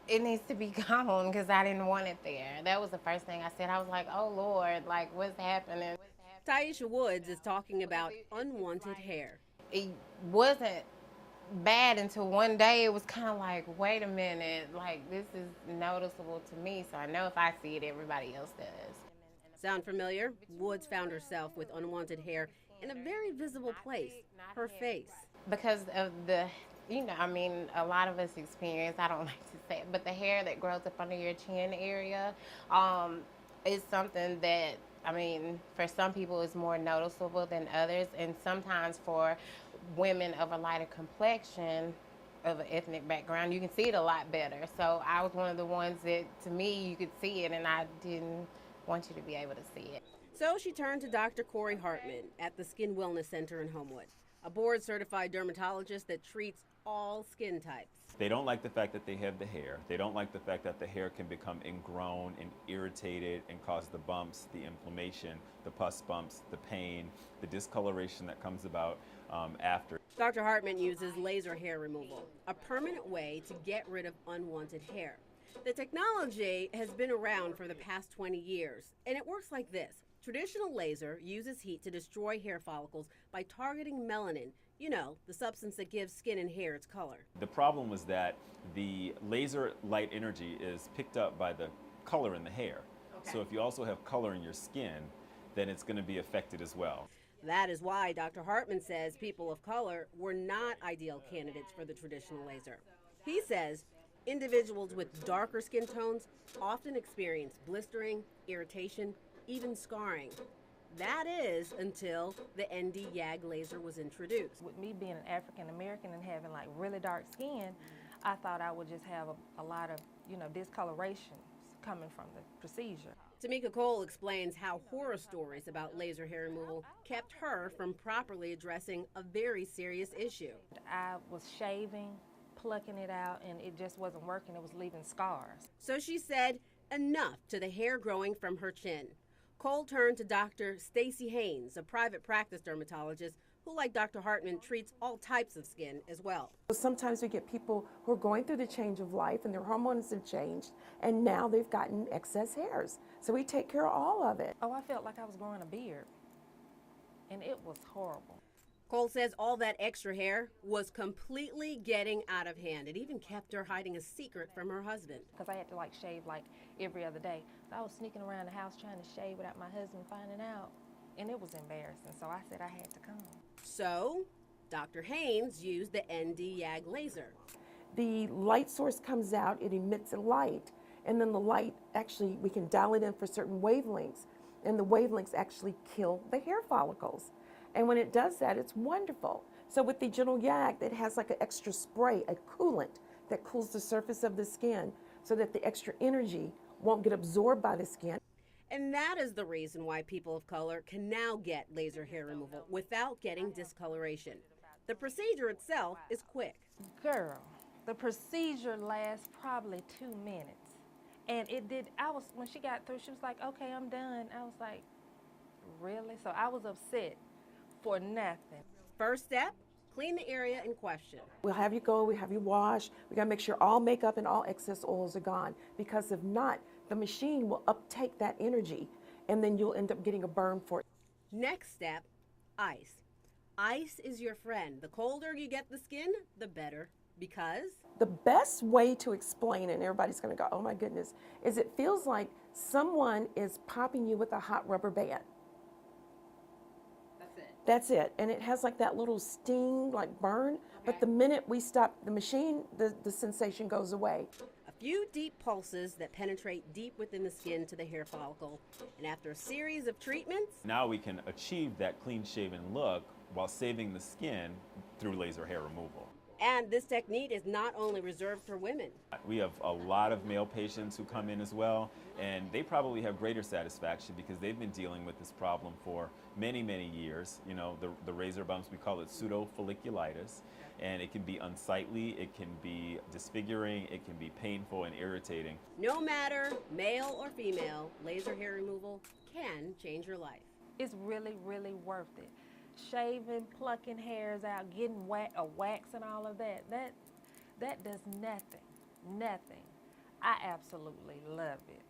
it needs to be gone because I didn't want it there. That was the first thing I said. I was like, oh Lord, like what's happening? Taisha Woods is talking about unwanted hair. It wasn't bad until one day it was kind of like, wait a minute, like this is noticeable to me. So I know if I see it, everybody else does. Sound familiar? Woods found herself with unwanted hair in a very visible place, her face. Because of the, I mean, a lot of us experience, I don't like to say it, but the hair that grows up under your chin area is something that, I mean, for some people it's more noticeable than others. And sometimes for women of a lighter complexion, of an ethnic background, you can see it a lot better. So I was one of the ones that, to me, you could see it, and I didn't want you to be able to see it. So she turned to Dr. Corey Hartman at the Skin Wellness Center in Homewood, a board certified dermatologist that treats all skin types. They don't like the fact that they have the hair. They don't like the fact that the hair can become ingrown and irritated and cause the bumps, the inflammation, the pus bumps, the pain, the discoloration that comes about after. Dr. Hartman uses laser hair removal, a permanent way to get rid of unwanted hair. The technology has been around for the past 20 years, and it works like this. Traditional laser uses heat to destroy hair follicles by targeting melanin, you know, the substance that gives skin and hair its color. The problem was that the laser light energy is picked up by the color in the hair. Okay. So if you also have color in your skin, then it's going to be affected as well. That is why Dr. Hartman says people of color were not ideal candidates for the traditional laser. He says individuals with darker skin tones often experience blistering, irritation, even scarring. That is until the ND-YAG laser was introduced. With me being an African American and having like really dark skin, I thought I would just have a lot of, discolorations coming from the procedure. Tamika Cole explains how horror stories about laser hair removal kept her from properly addressing a very serious issue. I was shaving, plucking it out, and it just wasn't working. It was leaving scars. So she said enough to the hair growing from her chin. Cole turned to Dr. Stacy Haynes, a private practice dermatologist who, like Dr. Hartman, treats all types of skin as well. Sometimes we get people who are going through the change of life and their hormones have changed, and now they've gotten excess hairs. So we take care of all of it. Oh, I felt like I was growing a beard, and it was horrible. Cole says all that extra hair was completely getting out of hand. It even kept her hiding a secret from her husband. Because I had to shave every other day. So I was sneaking around the house trying to shave without my husband finding out. And it was embarrassing, so I said I had to come. So Dr. Haynes used the ND-YAG laser. The light source comes out, it emits a light, and then the light actually, we can dial it in for certain wavelengths, and the wavelengths actually kill the hair follicles. And when it does that, it's wonderful. So with the Gentle YAG, it has like an extra spray, a coolant that cools the surface of the skin so that the extra energy won't get absorbed by the skin. And that is the reason why people of color can now get laser hair removal without getting discoloration. The procedure itself is quick. Girl, the procedure lasts probably 2 minutes. And when she got through, she was like, okay, I'm done. I was like, really? So I was upset for nothing. First step, clean the area in question. We'll have you go, we'll have you wash. We gotta make sure all makeup and all excess oils are gone, because if not, the machine will uptake that energy and then you'll end up getting a burn for it. Next step, ice. Ice is your friend. The colder you get the skin, the better, because the best way to explain it, and everybody's gonna go, oh my goodness, is it feels like someone is popping you with a hot rubber band. That's it. And it has like that little sting, like burn. Okay. But the minute we stop the machine, the sensation goes away. A few deep pulses that penetrate deep within the skin to the hair follicle. And after a series of treatments, now we can achieve that clean shaven look while saving the skin through laser hair removal. And this technique is not only reserved for women. We have a lot of male patients who come in as well, and they probably have greater satisfaction because they've been dealing with this problem for many, many years. You know, the razor bumps, we call it pseudofolliculitis, and it can be unsightly, it can be disfiguring, it can be painful and irritating. No matter male or female, laser hair removal can change your life. It's really, really worth it. Shaving, plucking hairs out, getting a wax and all of that does nothing. I absolutely love it.